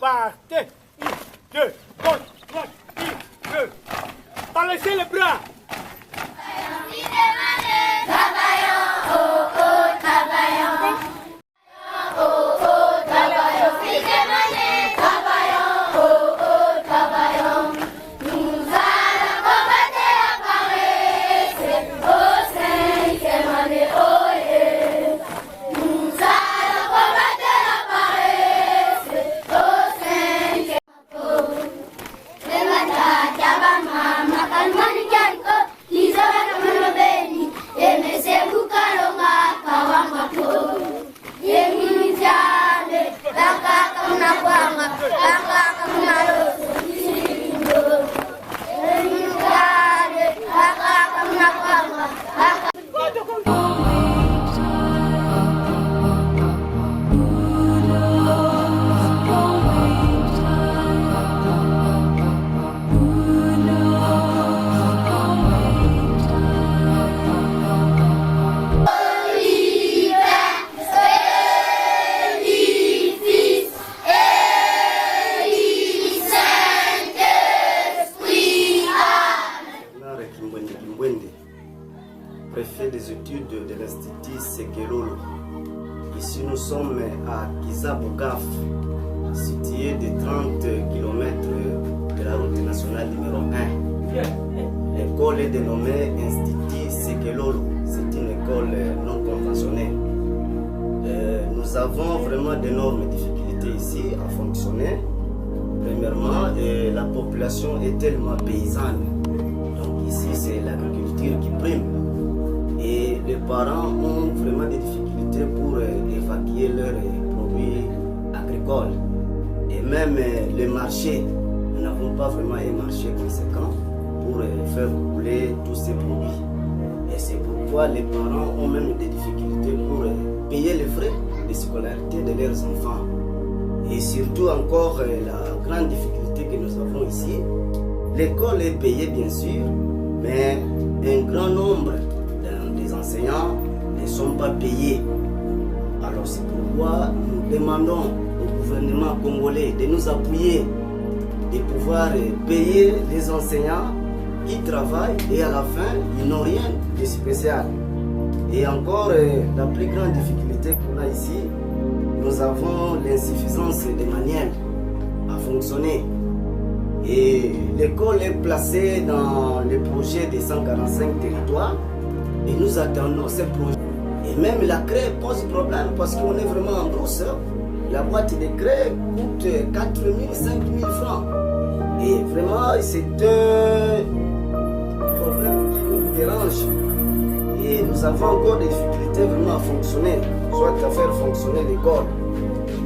partez. 1, 2, gauche, droite, 1, 2. Balancez les bras. Préfet des études de l'Institut Sekelolo. Ici nous sommes à Kizabogaf, situé de 30 km de la route nationale numéro 1. L'école est dénommée Institut Sekelolo. C'est une école non conventionnelle. Nous avons vraiment d'énormes difficultés ici à fonctionner. Premièrement, la population est tellement paysanne. Donc ici c'est l'agriculture qui prime. Et les parents ont vraiment des difficultés pour évacuer leurs produits agricoles. Et même les marchés, nous n'avons pas vraiment un marché conséquent pour faire couler tous ces produits. Et c'est pourquoi les parents ont même des difficultés pour payer les frais de scolarité de leurs enfants. Et surtout encore la grande difficulté que nous avons ici, l'école est payée bien sûr, mais un grand nombre des enseignants ne sont pas payés. Alors c'est pourquoi nous demandons au gouvernement congolais de nous appuyer, de pouvoir payer les enseignants qui travaillent et à la fin ils n'ont rien de spécial. Et encore la plus grande difficulté qu'on a ici, nous avons l'insuffisance des manuels à fonctionner. Et l'école est placée dans le projet des 145 territoires et nous attendons ce projet. Et même la craie pose problème parce qu'on est vraiment en brousse. La boîte de craie coûte 4 000, 5 000 francs. Et vraiment c'est un problème qui nous dérange. Et nous avons encore des difficultés vraiment à fonctionner, soit à faire fonctionner l'école.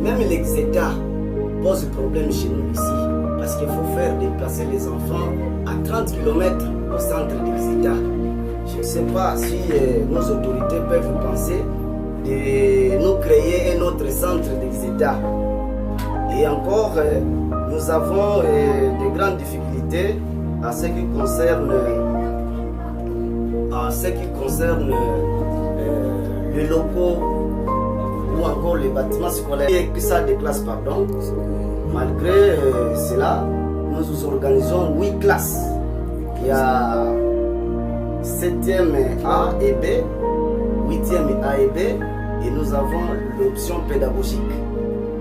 Même l'Exeta pose problème chez nous ici, parce qu'il faut faire déplacer les enfants à 30 km au centre d'Exeta. Je ne sais pas si nos autorités peuvent penser de nous créer un autre centre d'Exeta. Et encore, nous avons de grandes difficultés à ce qui concerne les locaux ou encore les bâtiments scolaires et que ça de classe, pardon. Malgré cela, nous organisons 8 classes. Il y a 7e A et B, 8e A et B, et nous avons l'option pédagogique.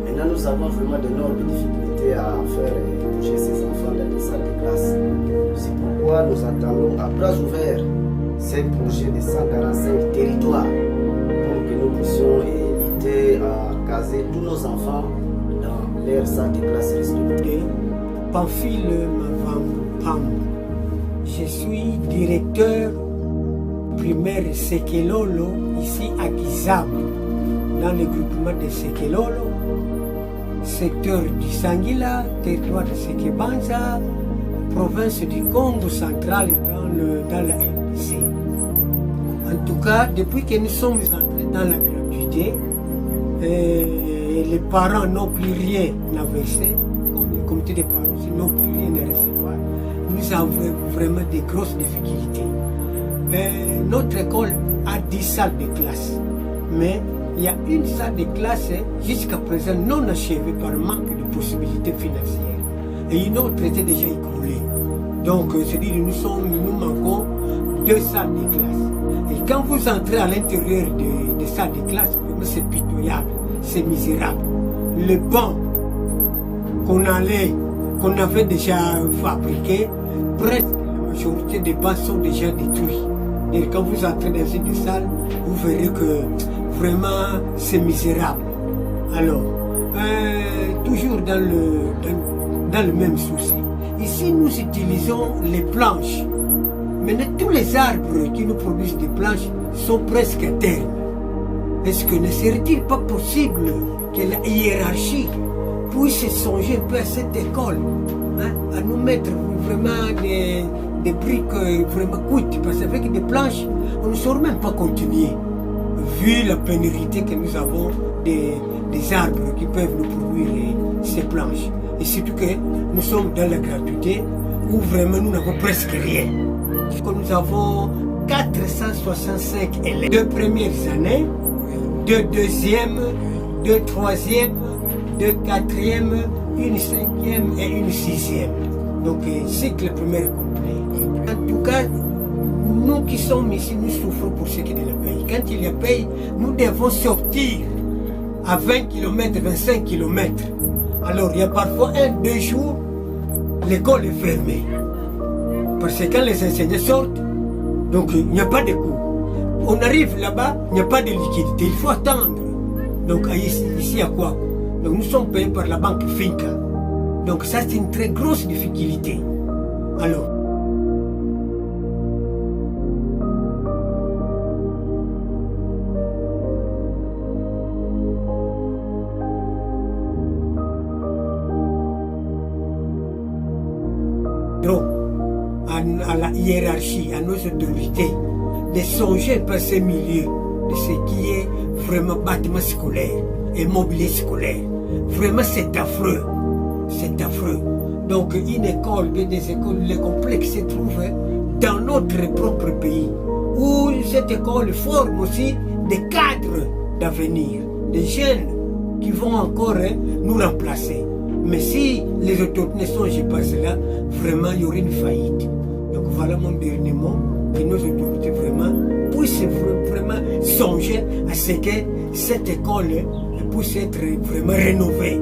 Maintenant, nous avons vraiment d'énormes difficultés à faire bouger ces enfants dans les salles de classe. C'est pourquoi nous attendons à bras ouverts ces projets de 145 territoires pour que nous puissions éviter à caser tous nos enfants dans leur salle de classe respective. Pamphile Mavambo Pam. Je suis directeur primaire Sekelolo ici à Kizab, dans le groupement de Sekelolo, secteur du Sangila, territoire de Sekebanza, province du Congo central dans la RDC. En tout cas, depuis que nous sommes entrés dans la gratuité, les parents n'ont plus rien à verser, comme le comité des parents n'ont plus rien à recevoir. Nous avons vraiment des grosses difficultés. Notre école a 10 salles de classe, mais il y a une salle de classe jusqu'à présent non achevée par manque de possibilités financières. Et une autre était déjà écroulée. Donc, c'est-à-dire nous manquons 2 salles de classe. Et quand vous entrez à l'intérieur des salles de classe, c'est pitoyable, c'est misérable. Les bancs qu'on avait déjà fabriqués, presque la majorité des bancs sont déjà détruits. Et quand vous entrez dans une salle, vous verrez que vraiment c'est misérable. Alors, toujours dans le même souci. Ici, nous utilisons les planches. Maintenant, tous les arbres qui nous produisent des planches sont presque à terme. Est-ce que ne serait-il pas possible que la hiérarchie puisse songer un peu à cette école, hein, à nous mettre vraiment des briques vraiment cuites, parce qu'avec des planches, on ne saurait même pas continuer, vu la pénérité que nous avons des arbres qui peuvent nous produire ces planches. Et surtout que nous sommes dans la gratuité, où vraiment nous n'avons presque rien. Nous avons 465 élèves, 2 premières années, 2 deuxièmes, 2 troisièmes, 2 quatrièmes, une 5e et une 6e. Donc cycle primaire complet. En tout cas, nous qui sommes ici, nous souffrons pour ce qui est de la paye. Quand il y a paye, nous devons sortir à 20 km, 25 km. Alors il y a parfois 1-2 jours, l'école est fermée. Parce que quand les enseignants sortent, donc il n'y a pas de cours. On arrive là-bas, il n'y a pas de liquidité, il faut attendre. Donc ici à quoi? Donc nous sommes payés par la banque Finca. Donc ça c'est une très grosse difficulté. Alors, à la hiérarchie, à nos autorités, de songer par ces milieux de ce qui est vraiment bâtiment scolaire et mobilier scolaire. Vraiment, c'est affreux. C'est affreux. Donc, une école, des écoles, les complexes se trouvent dans notre propre pays, où cette école forme aussi des cadres d'avenir, des jeunes qui vont encore nous remplacer. Mais si les autorités ne songent pas cela, vraiment, il y aurait une faillite. Donc voilà mon dernier mot, que nos autorités vraiment puissent vraiment songer à ce que cette école puisse être vraiment rénovée.